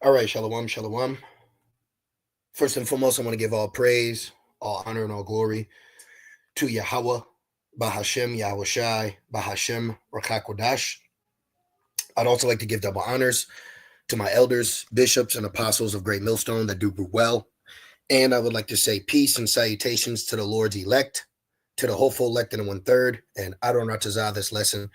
All right, shalom, shalom. First and foremost, I want to give all praise, all honor, and all glory to Yahweh, Bahashem, Yahweh Shai, Bahashem, Rakakwadash. I'd also like to give double honors to my elders, bishops, and apostles of Great Millstone that do well. And I would like to say peace and salutations to the Lord's elect, to the hopeful elect in the 1/3. And Adon Ratazah, this lesson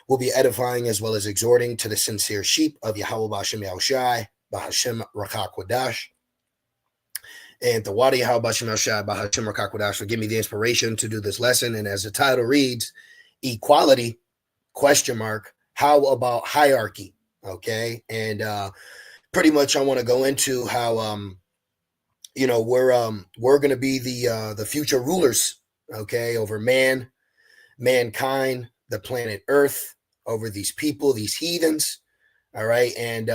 will be edifying as well as exhorting to the sincere sheep of Yahweh Bahashem, Yahweh Shai, Bahashem, Rakakwadash. And the Wadi How Bashim Shai Bahashim Rakakwadash for giving me the inspiration to do this lesson. And as the title reads, equality, question mark, how about hierarchy? Okay. And pretty much I want to go into how we're gonna be the future rulers, okay, over mankind, the planet Earth, over these people, these heathens. All right. And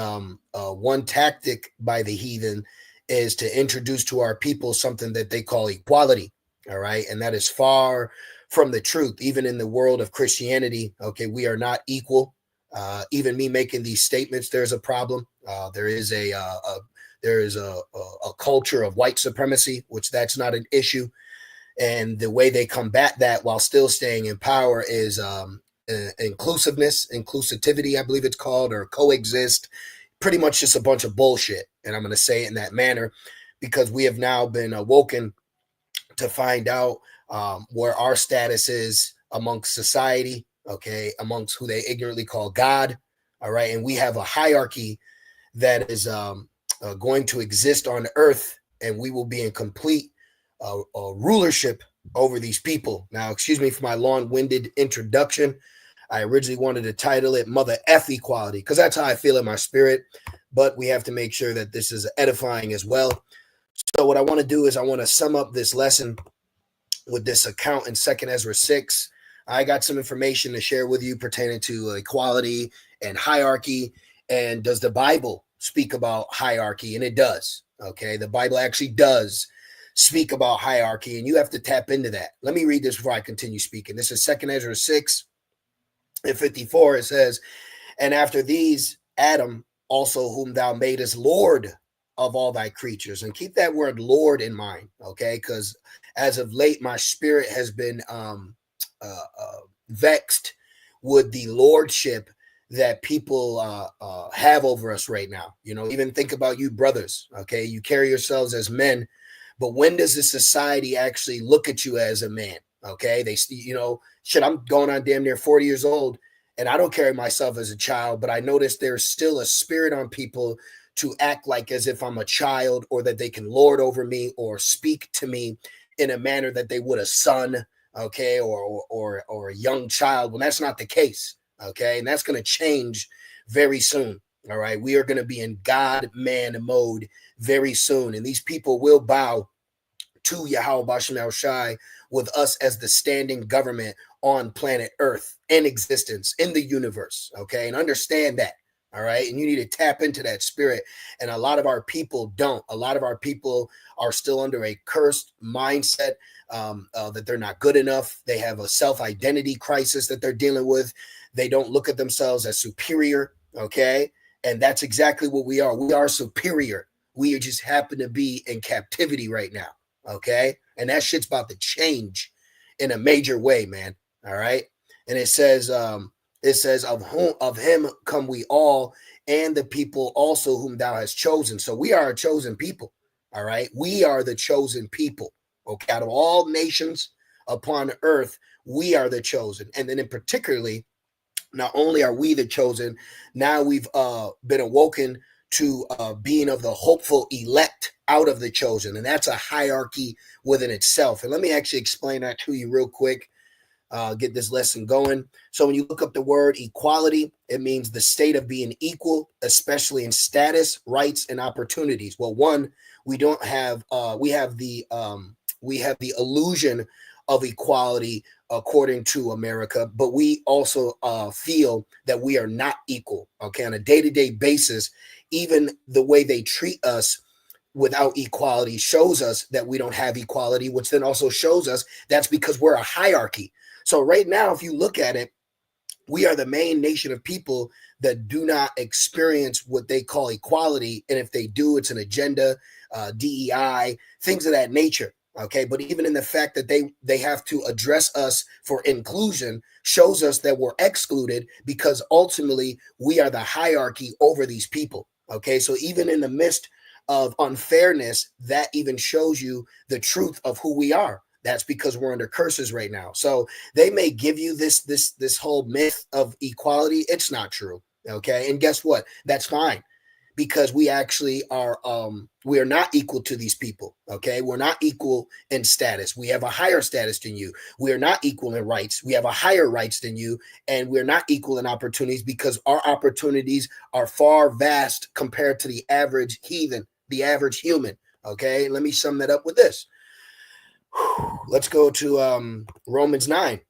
one tactic by the heathen is to introduce to our people something that they call equality. All right. And that is far from the truth. Even in the world of Christianity, okay, we are not equal. Even me making these statements, there's a problem. There is a culture of white supremacy, which that's not an issue. And the way they combat that while still staying in power is inclusivity, I believe it's called, or coexist. Pretty much just a bunch of bullshit. And I'm going to say it in that manner because we have now been awoken to find out where our status is amongst society, okay, amongst who they ignorantly call God. All right. And we have a hierarchy that is going to exist on earth, and we will be in complete rulership over these people. Now, excuse me for my long-winded introduction. I originally wanted to title it Mother F Equality because that's how I feel in my spirit, but we have to make sure that this is edifying as well. So what I want to do is I want to sum up this lesson with this account in 2nd Ezra 6. I got some information to share with you pertaining to equality and hierarchy. And does the Bible speak about hierarchy? And it does. Okay, the Bible actually does speak about hierarchy, and you have to tap into that. Let me read this before I continue speaking. This is 2nd Ezra 6. In 54, it says, and after these, Adam also, whom thou madest Lord of all thy creatures. And keep that word Lord in mind, okay? Because as of late, my spirit has been vexed with the lordship that people have over us right now. You know, even think about you brothers, okay? You carry yourselves as men, but when does the society actually look at you as a man? Okay, they, shit, I'm going on damn near 40 years old, and I don't carry myself as a child, but I notice there's still a spirit on people to act like as if I'm a child, or that they can lord over me or speak to me in a manner that they would a son, okay, or a young child. Well, that's not the case, okay, and that's going to change very soon. All right, we are going to be in God-man mode very soon, and these people will bow to Yahweh Bashem Yahweh Shai with us as the standing government on planet Earth, in existence, in the universe, okay? And understand that, all right? And you need to tap into that spirit. And a lot of our people don't. A lot of our people are still under a cursed mindset that they're not good enough. They have a self-identity crisis that they're dealing with. They don't look at themselves as superior, okay? And that's exactly what we are. We are superior. We just happen to be in captivity right now. Okay, and that shit's about to change in a major way, man. All right, and it says of him come we all, and the people also whom thou hast chosen. So we are a chosen people. All right, we are the chosen people. Okay, out of all nations upon earth, we are the chosen. And then in particularly, not only are we the chosen, now we've been awoken to being of the hopeful elect out of the chosen. And that's a hierarchy within itself. And let me actually explain that to you real quick, get this lesson going. So when you look up the word equality, it means the state of being equal, especially in status, rights, and opportunities. Well, one, we don't have, we have the illusion of equality according to America, but we also feel that we are not equal, okay, on a day-to-day basis. Even the way they treat us without equality shows us that we don't have equality, which then also shows us that's because we're a hierarchy. So right now, if you look at it, we are the main nation of people that do not experience what they call equality. And if they do, it's an agenda, DEI, things of that nature. Okay, but even in the fact that they have to address us for inclusion shows us that we're excluded, because ultimately we are the hierarchy over these people. Okay, so even in the midst of unfairness, that even shows you the truth of who we are. That's because we're under curses right now. So they may give you this whole myth of equality. It's not true. Okay, and guess what? That's fine, because we actually are we are not equal to these people. Okay, we're not equal in status. We have a higher status than you. We are not equal in rights. We have a higher rights than you, and we're not equal in opportunities, because our opportunities are far vast compared to the average heathen, the average human. Okay, let me sum that up with this. Let's go to Romans 9.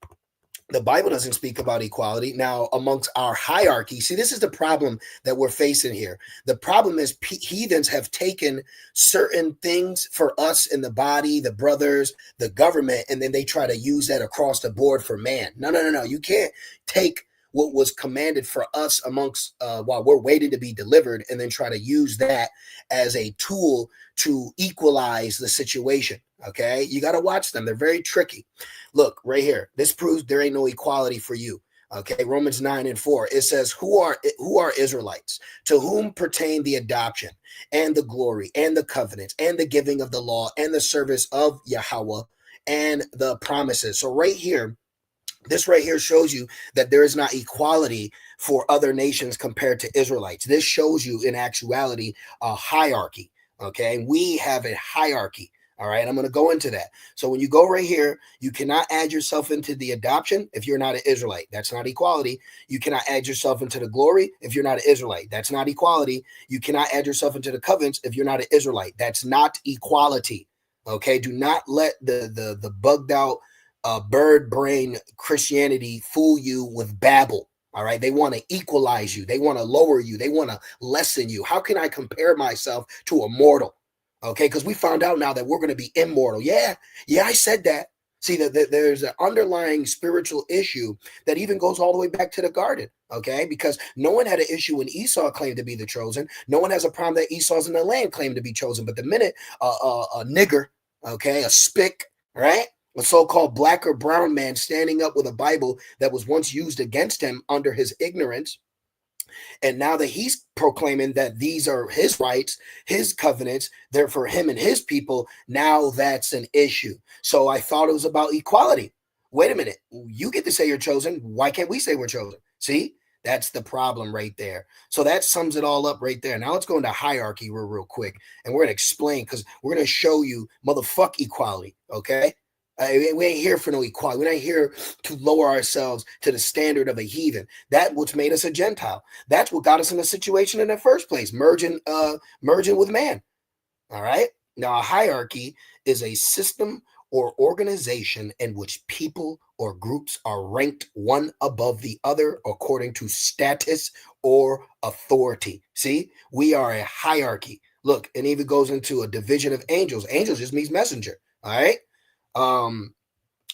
The Bible doesn't speak about equality. Now, amongst our hierarchy, see, this is the problem that we're facing here. The problem is heathens have taken certain things for us in the body, the brothers, the government, and then they try to use that across the board for man. No. You can't take what was commanded for us amongst while we're waiting to be delivered, and then try to use that as a tool to equalize the situation. Okay, you got to watch them. They're very tricky. Look right here. This proves there ain't no equality for you. Okay, Romans 9:4. It says, who are Israelites, to whom pertain the adoption and the glory and the covenants and the giving of the law and the service of Yahweh and the promises. So right here, this right here shows you that there is not equality for other nations compared to Israelites. This shows you in actuality a hierarchy. Okay, we have a hierarchy. All right, I'm going to go into that. So when you go right here, you cannot add yourself into the adoption if you're not an Israelite. That's not equality. You cannot add yourself into the glory if you're not an Israelite. That's not equality. You cannot add yourself into the covenants if you're not an Israelite. That's not equality. Okay, do not let the bugged out bird brain Christianity fool you with babble. All right, they want to equalize you. They want to lower you. They want to lessen you. How can I compare myself to a mortal? Okay, because we found out now that we're going to be immortal. Yeah, I said that. See, that there's an underlying spiritual issue that even goes all the way back to the garden. Okay, because no one had an issue when Esau claimed to be the chosen. No one has a problem that Esau's in the land claimed to be chosen. But the minute a nigger, okay, a spick, right, a so-called black or brown man standing up with a Bible that was once used against him under his ignorance, and now that he's proclaiming that these are his rights, his covenants, they're for him and his people, now that's an issue. So I thought it was about equality. Wait a minute. You get to say you're chosen. Why can't we say we're chosen? See, that's the problem right there. So that sums it all up right there. Now let's go into hierarchy real quick. And we're going to explain, because we're going to show you motherfuck equality. Okay. We ain't here for no equality. We're not here to lower ourselves to the standard of a heathen. That what's made us a Gentile. That's what got us in a situation in the first place, merging with man. All right. Now, a hierarchy is a system or organization in which people or groups are ranked one above the other according to status or authority. See, we are a hierarchy. Look, it even goes into a division of angels. Angels just means messenger. All right.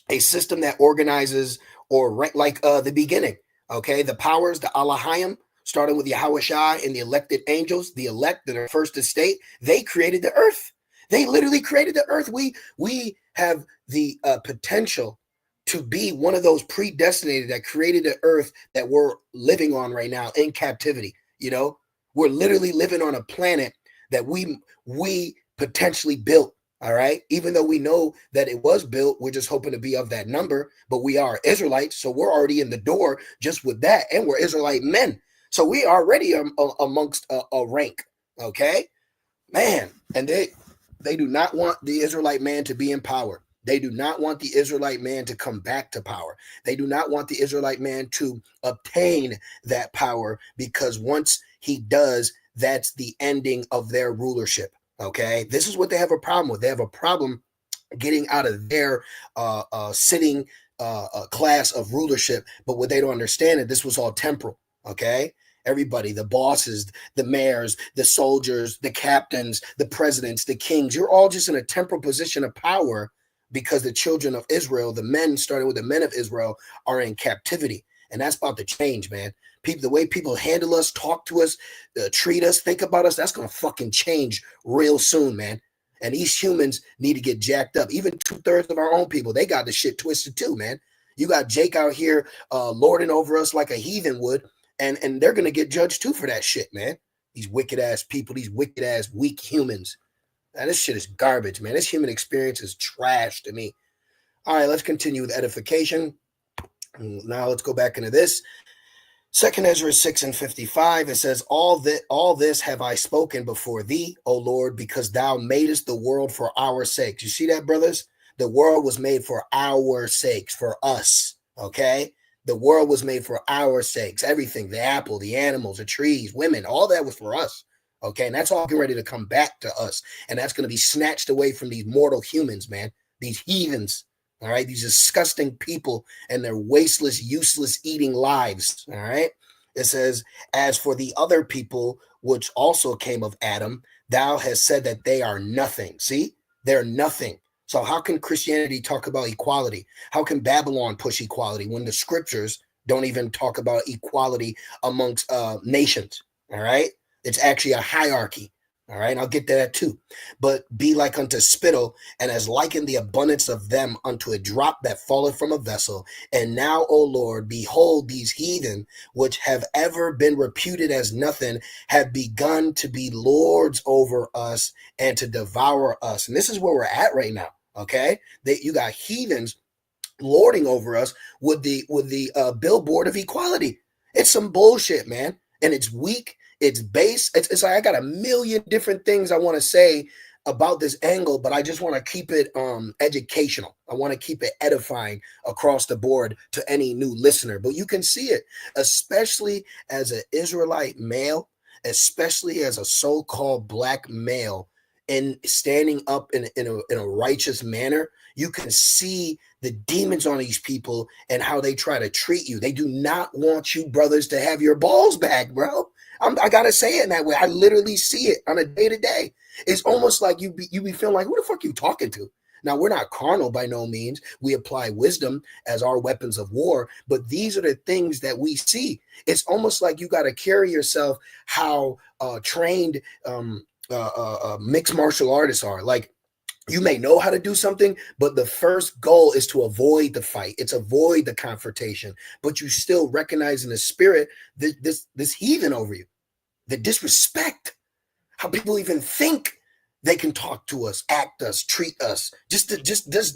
A system that organizes or like the beginning. Okay, the powers, the Alahayim, starting with Yahushua and the elected angels, the elect that are first estate, they created the earth. They literally created the earth. We have the potential to be one of those predestinated that created the earth that we're living on right now in captivity. You know, we're literally living on a planet that we potentially built. All right. Even though we know that it was built, we're just hoping to be of that number. But we are Israelites. So we're already in the door just with that. And we're Israelite men. So we already are amongst a rank. OK, man. And they do not want the Israelite man to be in power. They do not want the Israelite man to come back to power. They do not want the Israelite man to obtain that power, because once he does, that's the ending of their rulership. Okay, this is what they have a problem with. They have a problem getting out of their sitting class of rulership. But what they don't understand is this was all temporal. Okay, everybody, the bosses, the mayors, the soldiers, the captains, the presidents, the kings, you're all just in a temporal position of power, because the children of Israel, the men, starting with the men of Israel, are in captivity. And that's about to change, man. People, the way people handle us, talk to us, treat us, think about us, that's going to fucking change real soon, man. And these humans need to get jacked up. Even 2/3 of our own people, they got the shit twisted too, man. You got Jake out here lording over us like a heathen would, and they're going to get judged too for that shit, man. These wicked ass people, these wicked ass weak humans. Man, this shit is garbage, man. This human experience is trash to me. All right, let's continue with edification. Now let's go back into this. 2 Ezra 6:55, it says, all this have I spoken before thee, O Lord, because thou madest the world for our sakes. You see that, brothers? The world was made for our sakes, for us, okay? The world was made for our sakes. Everything, the apple, the animals, the trees, women, all that was for us, okay? And that's all getting ready to come back to us. And that's going to be snatched away from these mortal humans, man, these heathens. All right, these disgusting people and their wasteless, useless eating lives. All right, it says, as for the other people which also came of Adam, thou hast said that they are nothing. See, they're nothing. So how can Christianity talk about equality? How can Babylon push equality when the scriptures don't even talk about equality amongst nations? All right, it's actually a hierarchy. All right, I'll get to that too. But be like unto spittle, and as liken the abundance of them unto a drop that falleth from a vessel. And now, O Lord, behold, these heathen, which have ever been reputed as nothing, have begun to be lords over us and to devour us. And this is where we're at right now. Okay, you got heathens lording over us with the billboard of equality. It's some bullshit, man, and it's weak. It's base. It's like I got a million different things I want to say about this angle, but I just want to keep it educational. I want to keep it edifying across the board to any new listener. But you can see it, especially as an Israelite male, especially as a so-called black male, and standing up in a righteous manner. You can see the demons on these people and how they try to treat you. They do not want you brothers to have your balls back, bro. I gotta say it in that way. I literally see it on a day-to-day. It's almost like you be feeling like, who the fuck you talking to? Now, we're not carnal by no means. We apply wisdom as our weapons of war, but these are the things that we see. It's almost like you got to carry yourself how trained mixed martial artists are. Like, you may know how to do something, but the first goal is to avoid the fight. It's avoid the confrontation, but you still recognize in the spirit this heathen over you, the disrespect, how people even think they can talk to us, act us, treat us. Just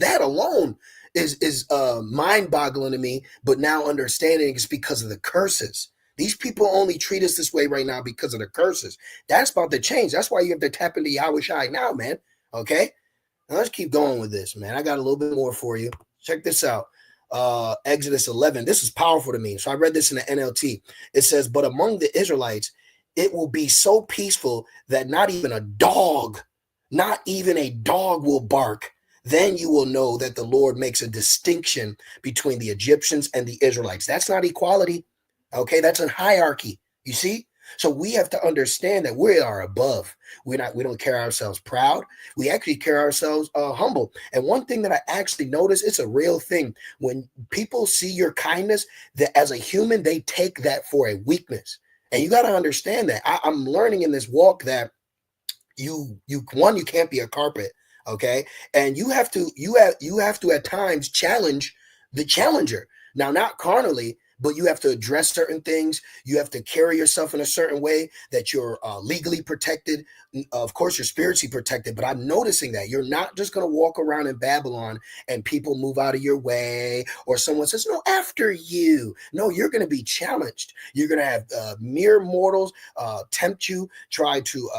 that alone is mind-boggling to me. But now understanding it's because of the curses. These people only treat us this way right now because of the curses. That's about to change. That's why you have to tap into Yahushua now, man. Okay. Now let's keep going with this, man. I got a little bit more for you. Check this out. Exodus 11. This is powerful to me. So I read this in the NLT. It says, but among the Israelites, it will be so peaceful that not even a dog will bark. Then you will know that the Lord makes a distinction between the Egyptians and the Israelites. That's not equality. Okay, that's a hierarchy. You see? So we have to understand that we are above. We don't carry ourselves proud. We actually carry ourselves humble. And one thing that I actually notice, it's a real thing. When people see your kindness, that as a human, they take that for a weakness. And you got to understand that. I'm learning in this walk that you can't be a carpet, okay? And you have to at times challenge the challenger. Now, not carnally, but you have to address certain things. You have to carry yourself in a certain way that you're legally protected. Of course, you're spiritually protected, but I'm noticing that you're not just going to walk around in Babylon and people move out of your way, or someone says, no, after you. No, you're going to be challenged. You're going to have mere mortals tempt you, try to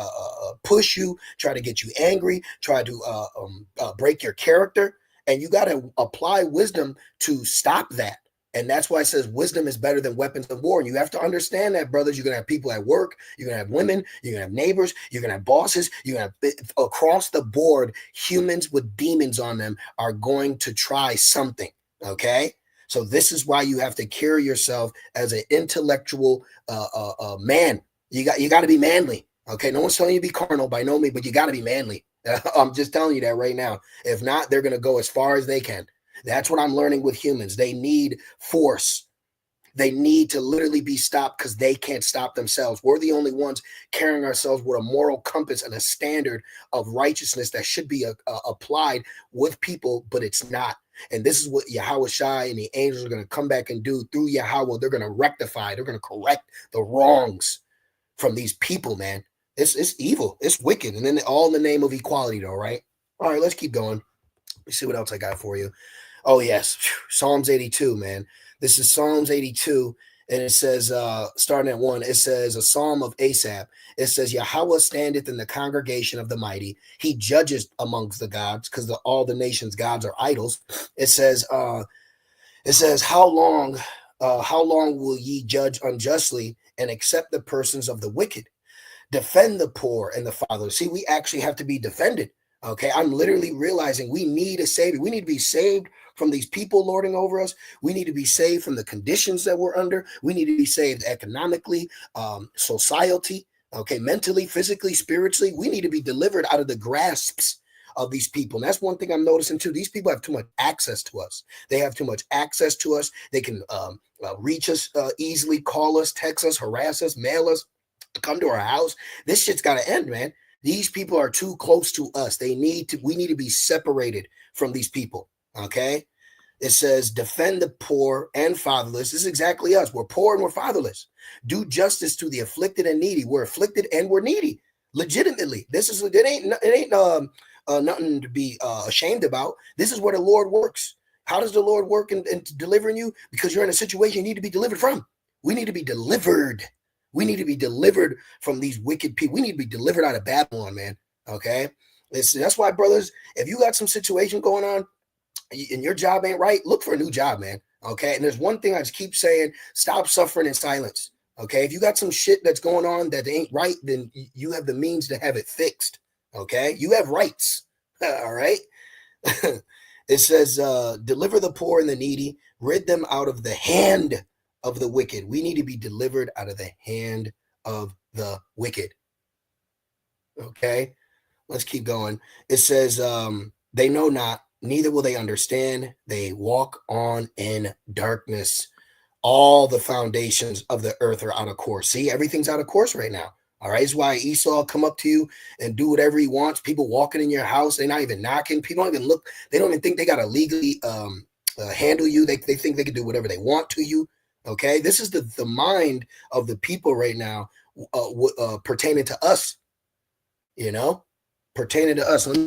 push you, try to get you angry, try to break your character. And you got to apply wisdom to stop that. And that's why it says wisdom is better than weapons of war. And you have to understand that, brothers. You're going to have people at work. You're going to have women. You're going to have neighbors. You're going to have bosses. You're going to have across the board, humans with demons on them are going to try something. Okay. So this is why you have to carry yourself as an intellectual man. You got to be manly. Okay. No one's telling you to be carnal by no means, but you got to be manly. I'm just telling you that right now. If not, they're going to go as far as they can. That's what I'm learning with humans. They need force. They need to literally be stopped because they can't stop themselves. We're the only ones carrying ourselves with a moral compass and a standard of righteousness that should be applied with people, but it's not. And this is what Yahweh Shai and the angels are going to come back and do through Yahweh. They're going to rectify. They're going to correct the wrongs from these people, man. It's evil. It's wicked. And then all in the name of equality, though, right? All right, let's keep going. Let me see what else I got for you. Oh, yes. Psalms 82, man. This is Psalms 82, and it says, starting at 1, it says, a psalm of Asaph. It says, Yahweh standeth in the congregation of the mighty. He judges amongst the gods, because all the nations' gods are idols. It says, how long will ye judge unjustly and accept the persons of the wicked? Defend the poor and the fatherless. See, we actually have to be defended. Okay, I'm literally realizing we need a savior. We need to be saved from these people lording over us. We need to be saved from the conditions that we're under. We need to be saved economically, society, okay, mentally, physically, spiritually. We need to be delivered out of the grasps of these people. And that's one thing I'm noticing too. These people have too much access to us. They have too much access to us. They can reach us easily, call us, text us, harass us, mail us, come to our house. This shit's got to end, man. These people are too close to us. We need to be separated from these people. Okay. It says, defend the poor and fatherless. This is exactly us. We're poor and we're fatherless. Do justice to the afflicted and needy. We're afflicted and we're needy. Legitimately. It ain't nothing to be ashamed about. This is where the Lord works. How does the Lord work in delivering you? Because you're in a situation you need to be delivered from. We need to be delivered. We need to be delivered from these wicked people. We need to be delivered out of Babylon, man. Okay. That's why, brothers, if you got some situation going on and your job ain't right, look for a new job, man. Okay. And there's one thing I just keep saying, stop suffering in silence. Okay. If you got some shit that's going on that ain't right, then you have the means to have it fixed. Okay. You have rights. All right. It says, deliver the poor and the needy, rid them out of the hand of the wicked. We need to be delivered out of the hand of the wicked. Okay, let's keep going. It says, they know not, neither will they understand. They walk on in darkness. All the foundations of the earth are out of course. See, everything's out of course right now. All right, it's why Esau come up to you and do whatever he wants. People walking in your house, they're not even knocking. People don't even look. They don't even think they got to legally handle you. They think they can do whatever they want to you. Okay, this is the mind of the people right now, pertaining to us. Pertaining to us. Let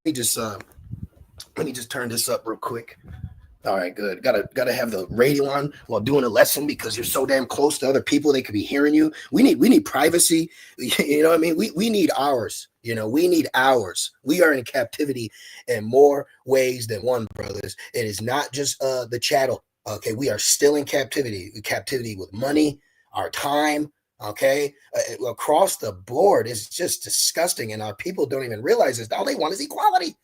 me just turn this up real quick. All right, good. Gotta have the radio on while doing a lesson because you're so damn close to other people. They could be hearing you. We need privacy. You know what I mean? We need ours. We need ours. We are in captivity in more ways than one, brothers. It is not just the chattel. Okay, we are still in captivity. Captivity with money, our time. Okay, across the board, it's just disgusting, and our people don't even realize this. All they want is equality.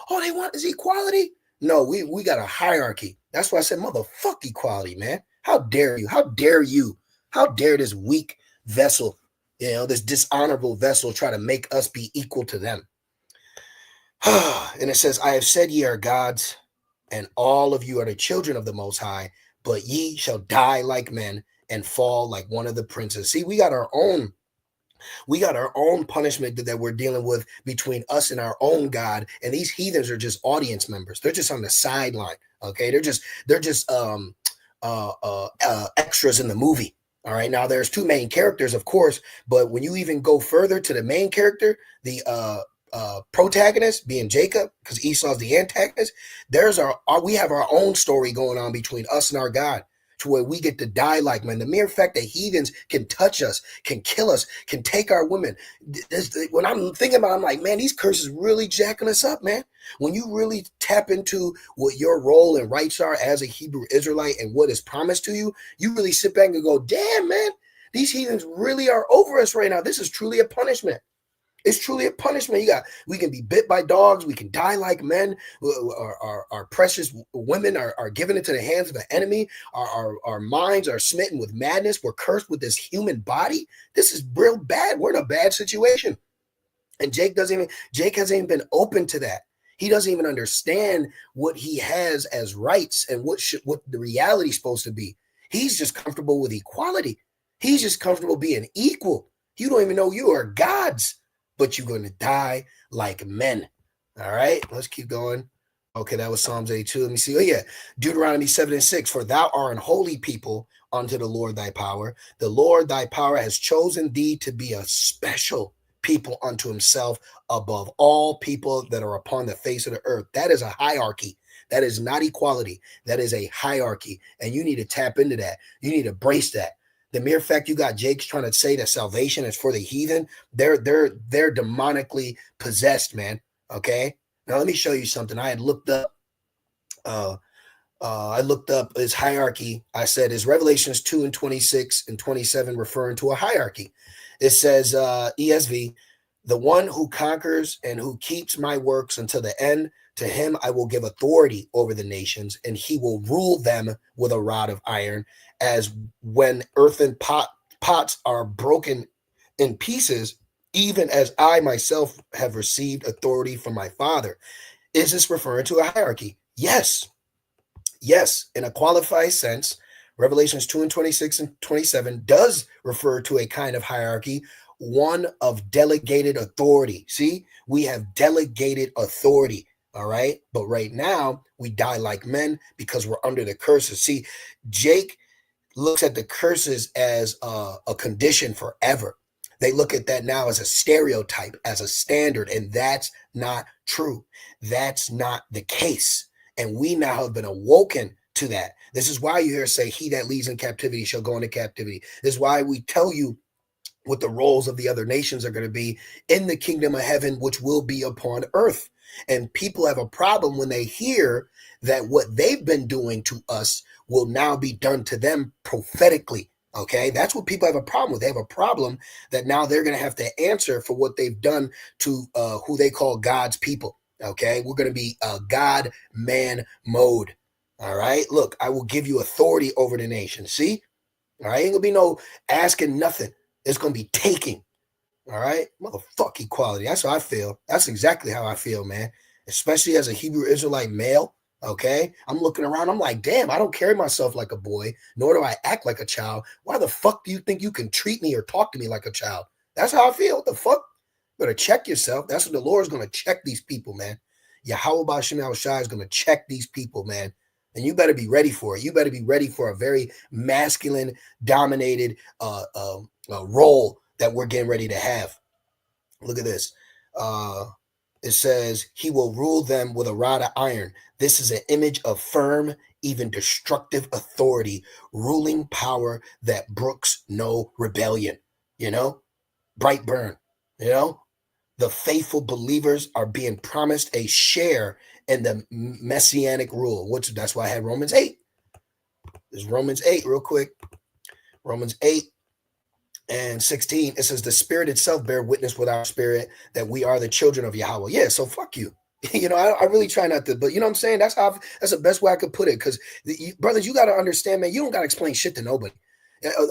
All they want is equality. No, we got a hierarchy. That's why I said, motherfuck equality, man. How dare you? How dare you? How dare this weak vessel, this dishonorable vessel try to make us be equal to them? And it says, I have said ye are gods, and all of you are the children of the Most High, but ye shall die like men and fall like one of the princes. See, we got our own punishment that we're dealing with between us and our own God. And these heathens are just audience members. They're just on the sideline. Okay. They're just extras in the movie. All right. Now there's two main characters, of course, but when you even go further to the main character, the protagonist being Jacob, because Esau's the antagonist, we have our own story going on between us and our God, to where we get to die like men. The mere fact that heathens can touch us, can kill us, can take our women. When I'm thinking about it, I'm like, man, these curses really jacking us up, man. When you really tap into what your role and rights are as a Hebrew Israelite and what is promised to you, you really sit back and go, damn, man, these heathens really are over us right now. This is truly a punishment. It's truly a punishment. We can be bit by dogs. We can die like men. Our precious women are given into the hands of the enemy. Our minds are smitten with madness. We're cursed with this human body. This is real bad. We're in a bad situation. And Jake hasn't even been open to that. He doesn't even understand what he has as rights and what the reality is supposed to be. He's just comfortable with equality. He's just comfortable being equal. You don't even know you are gods, but you're going to die like men. All right, let's keep going. Okay, that was Psalms 82. Let me see. Oh, yeah. Deuteronomy 7:6. For thou art an holy people unto the Lord thy power. The Lord thy power has chosen thee to be a special people unto himself above all people that are upon the face of the earth. That is a hierarchy. That is not equality. That is a hierarchy. And you need to tap into that. You need to embrace that. The mere fact you got Jake's trying to say that salvation is for the heathen, they're demonically possessed, man. Okay. Now let me show you something. I had looked up. I looked up his hierarchy. I said, is Revelations 2:26 and 27 referring to a hierarchy? It says, ESV, the one who conquers and who keeps my works until the end, to him I will give authority over the nations, and he will rule them with a rod of iron, as when earthen pots are broken in pieces, even as I myself have received authority from my Father. Is this referring to a hierarchy? Yes. Yes, in a qualified sense, Revelations 2:26 and 27 does refer to a kind of hierarchy, one of delegated authority. See, we have delegated authority, all right? But right now, we die like men because we're under the curses. See, Jake looks at the curses as a condition forever. They look at that now as a stereotype, as a standard, and that's not true. That's not the case. And we now have been awoken to that. This is why you hear say, he that leads in captivity shall go into captivity. This is why we tell you what the roles of the other nations are going to be in the kingdom of heaven, which will be upon earth. And people have a problem when they hear that what they've been doing to us will now be done to them prophetically. Okay, that's what people have a problem with. They have a problem that now they're going to have to answer for what they've done to who they call God's people. Okay, we're going to be God-man mode. All right, look, I will give you authority over the nation. See, all right, ain't gonna be no asking nothing. It's gonna be taking. All right, motherfuck equality. That's how I feel. That's exactly how I feel, man. Especially as a Hebrew Israelite male. Okay, I'm looking around. I'm like, damn, I don't carry myself like a boy, nor do I act like a child. Why the fuck do you think you can treat me or talk to me like a child? That's how I feel. What the fuck? You better check yourself. That's what the Lord is going to check these people, man. Yahweh Bashim Al-Shai is going to check these people, man. And you better be ready for it. You better be ready for a very masculine, dominated role that we're getting ready to have. Look at this. It says, he will rule them with a rod of iron. This is an image of firm, even destructive authority, ruling power that brooks no rebellion. You know, bright burn, you know. The faithful believers are being promised a share in the messianic rule, which that's why I had Romans 8. There's Romans 8 real quick. Romans 8:16. It says, the Spirit itself bear witness with our spirit that we are the children of Yahweh. Yeah, so fuck you. You know, I really try not to, but you know what I'm saying? That's the best way I could put it. Because brothers, you got to understand, man, you don't got to explain shit to nobody.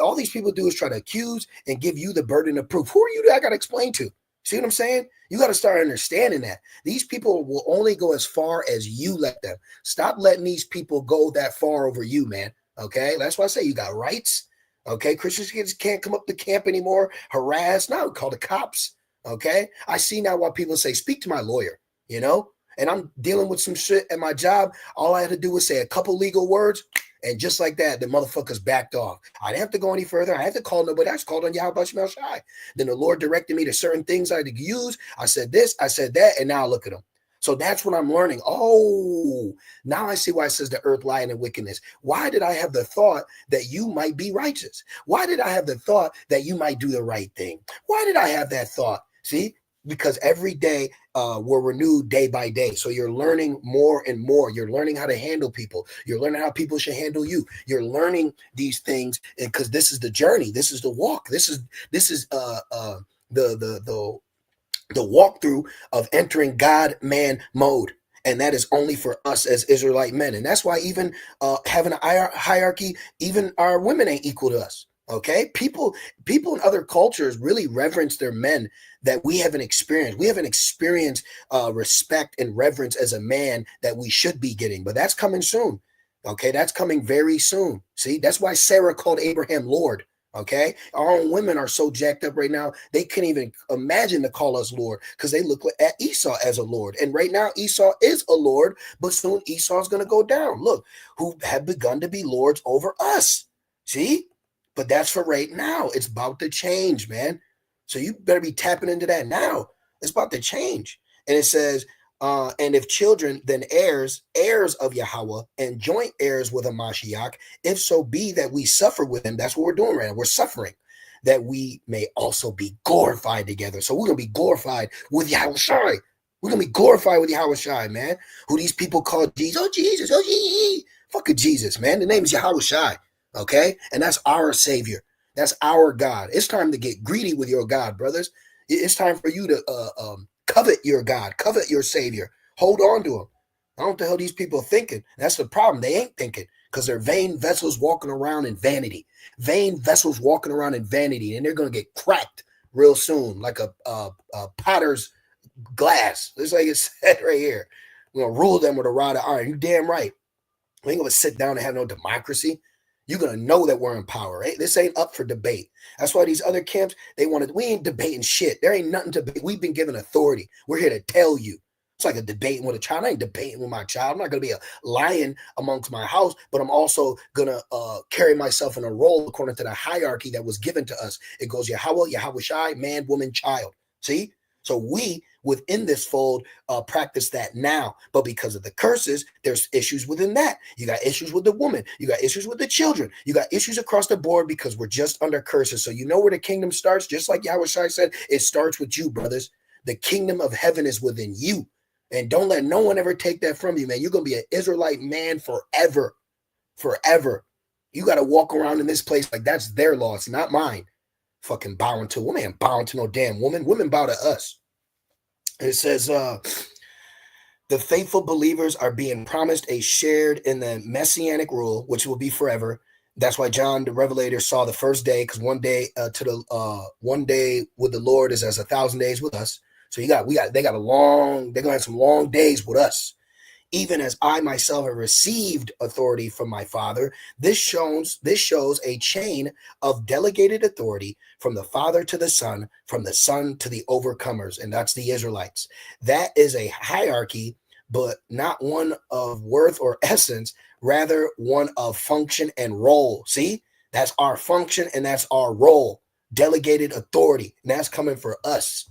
All these people do is try to accuse and give you the burden of proof. Who are you that I got to explain to? See what I'm saying? You got to start understanding that these people will only go as far as you let them. Stop letting these people go that far over you, man. Okay, that's why I say you got rights. Okay, Christians can't come up to camp anymore, harass. No, call the cops. Okay, I see now why people say, speak to my lawyer, you know, and I'm dealing with some shit at my job. All I had to do was say a couple legal words, and just like that, the motherfuckers backed off. I didn't have to go any further. I had to call nobody. I just called on Yahweh Bashim Al-Shai. Then the Lord directed me to certain things I had to use. I said this, I said that, and now look at them. So that's what I'm learning. Oh, now I see why it says the earth lying in wickedness. Why did I have the thought that you might be righteous? Why did I have the thought that you might do the right thing? Why did I have that thought? See, because every day we're renewed day by day. So you're learning more and more. You're learning how to handle people. You're learning how people should handle you. You're learning these things because this is the journey. This is the walk. This is the walkthrough of entering God-man mode. And that is only for us as Israelite men. And that's why even having a hierarchy, even our women ain't equal to us. Okay, people in other cultures really reverence their men that we haven't experienced. We haven't experienced respect and reverence as a man that we should be getting, but that's coming soon. Okay, that's coming very soon. See, that's why Sarah called Abraham Lord. Okay, our own women are so jacked up right now they can't even imagine to call us Lord because they look at Esau as a Lord, and right now Esau is a Lord, but soon Esau's going to go down. Look, who have begun to be lords over us. See, but that's for right now. It's about to change, man. So you better be tapping into that now. It's about to change. And it says, and if children, then heirs, heirs of Yahweh, and joint heirs with a Mashiach, if so be that we suffer with him. That's what we're doing right now. We're suffering, that we may also be glorified together. So we're going to be glorified with Yahweh Shai. We're going to be glorified with Yahweh Shai, man. Who these people call Jesus. Oh, Jesus. Oh, Jesus. Fuck a Jesus, man. The name is Yahweh Shai. Okay, and that's our Savior. That's our God. It's time to get greedy with your God, brothers. It's time for you to covet your God, covet your Savior. Hold on to him. I don't know what the hell these people are thinking. That's the problem. They ain't thinking because they're vain vessels walking around in vanity. Vain vessels walking around in vanity, and they're going to get cracked real soon, like a potter's glass. It's like it said right here. We're going to rule them with a rod of iron. You damn right. We ain't going to sit down and have no democracy. You're going to know that we're in power, right? This ain't up for debate. That's why these other camps, we ain't debating shit. There ain't nothing to debate. We've been given authority. We're here to tell you. It's like a debating with a child. I ain't debating with my child. I'm not going to be a lion amongst my house, but I'm also going to carry myself in a role according to the hierarchy that was given to us. It goes Yahweh, Yahweh Shai, man, woman, child. See? So we within this fold practice that now, but because of the curses, there's issues within that. You got issues with the woman, you got issues with the children, you got issues across the board because we're just under curses. So you know where the kingdom starts, just like Yahweh Shai said, it starts with you, brothers. The kingdom of heaven is within you, and don't let no one ever take that from you, man. You're gonna be an Israelite man forever. You got to walk around in this place like that's their law, it's not mine. Fucking bowing to a woman, ain't bowing to no damn woman. Women bow to us. It says the faithful believers are being promised a shared in the messianic rule, which will be forever. That's why John the Revelator saw the first day, because one day one day with the Lord is as 1,000 days with us. So they're gonna have some long days with us. Even as I myself have received authority from my Father, this shows a chain of delegated authority from the Father to the Son, from the Son to the overcomers, and that's the Israelites. That is a hierarchy, but not one of worth or essence, rather one of function and role. See, that's our function and that's our role. Delegated authority, and that's coming for us.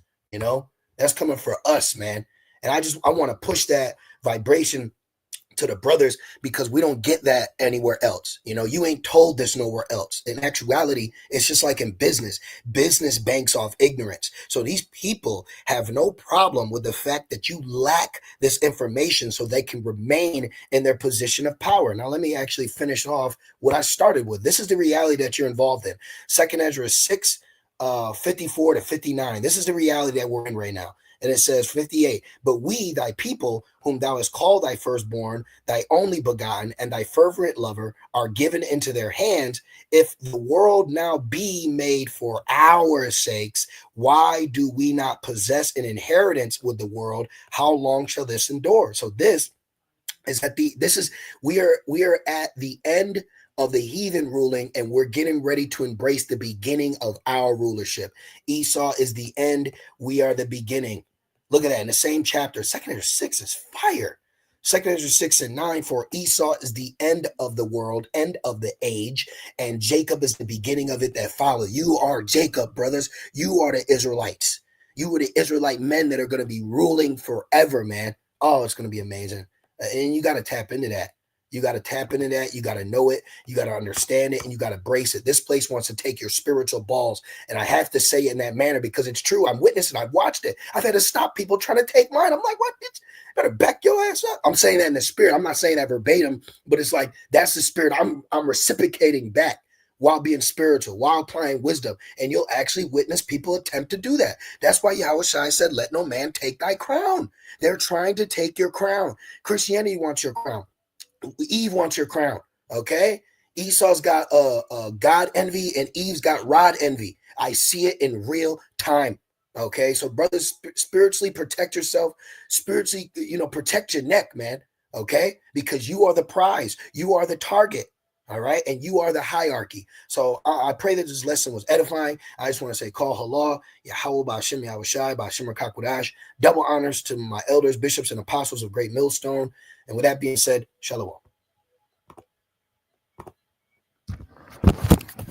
That's coming for us, man. And I want to push that vibration to the brothers because we don't get that anywhere else. You ain't told this nowhere else. In actuality, it's just like in business. Business banks off ignorance. So these people have no problem with the fact that you lack this information so they can remain in their position of power. Now, let me actually finish off what I started with. This is the reality that you're involved in. 2nd Ezra 6, 54 to 59. This is the reality that we're in right now. And it says 58, but we, thy people, whom thou hast called thy firstborn, thy only begotten, and thy fervent lover, are given into their hands. If the world now be made for our sakes, why do we not possess an inheritance with the world? How long shall this endure? So this is we are at the end of the heathen ruling, and we're getting ready to embrace the beginning of our rulership. Esau is the end. We are the beginning. Look at that in the same chapter. 2nd Ezra 6 is fire. 2nd Ezra 6 and 9, for Esau is the end of the world, end of the age, and Jacob is the beginning of it that follow. You are Jacob, brothers. You are the Israelites. You are the Israelite men that are going to be ruling forever, man. Oh, it's going to be amazing. And you got to tap into that. You got to tap into that. You got to know it. You got to understand it, and you got to brace it. This place wants to take your spiritual balls. And I have to say it in that manner because it's true. I'm witnessing. I've watched it. I've had to stop people trying to take mine. I'm like, what? You better back your ass up. I'm saying that in the spirit. I'm not saying that verbatim, but it's like, that's the spirit. I'm reciprocating back while being spiritual, while applying wisdom. And you'll actually witness people attempt to do that. That's why Yahweh Shai said, let no man take thy crown. They're trying to take your crown. Christianity wants your crown. Eve wants your crown, okay? Esau's got God envy and Eve's got rod envy. I see it in real time. Okay, so brothers, spiritually protect yourself. Spiritually, protect your neck, man. Okay, because you are the prize. You are the target. All right, and you are the hierarchy. So I pray that this lesson was edifying. I just want to say, call halal, Yahweh Ba'Shem Yahushai Ba'Shem Kakudash. Double honors to my elders, bishops, and apostles of Great Millstone. And with that being said, shalom.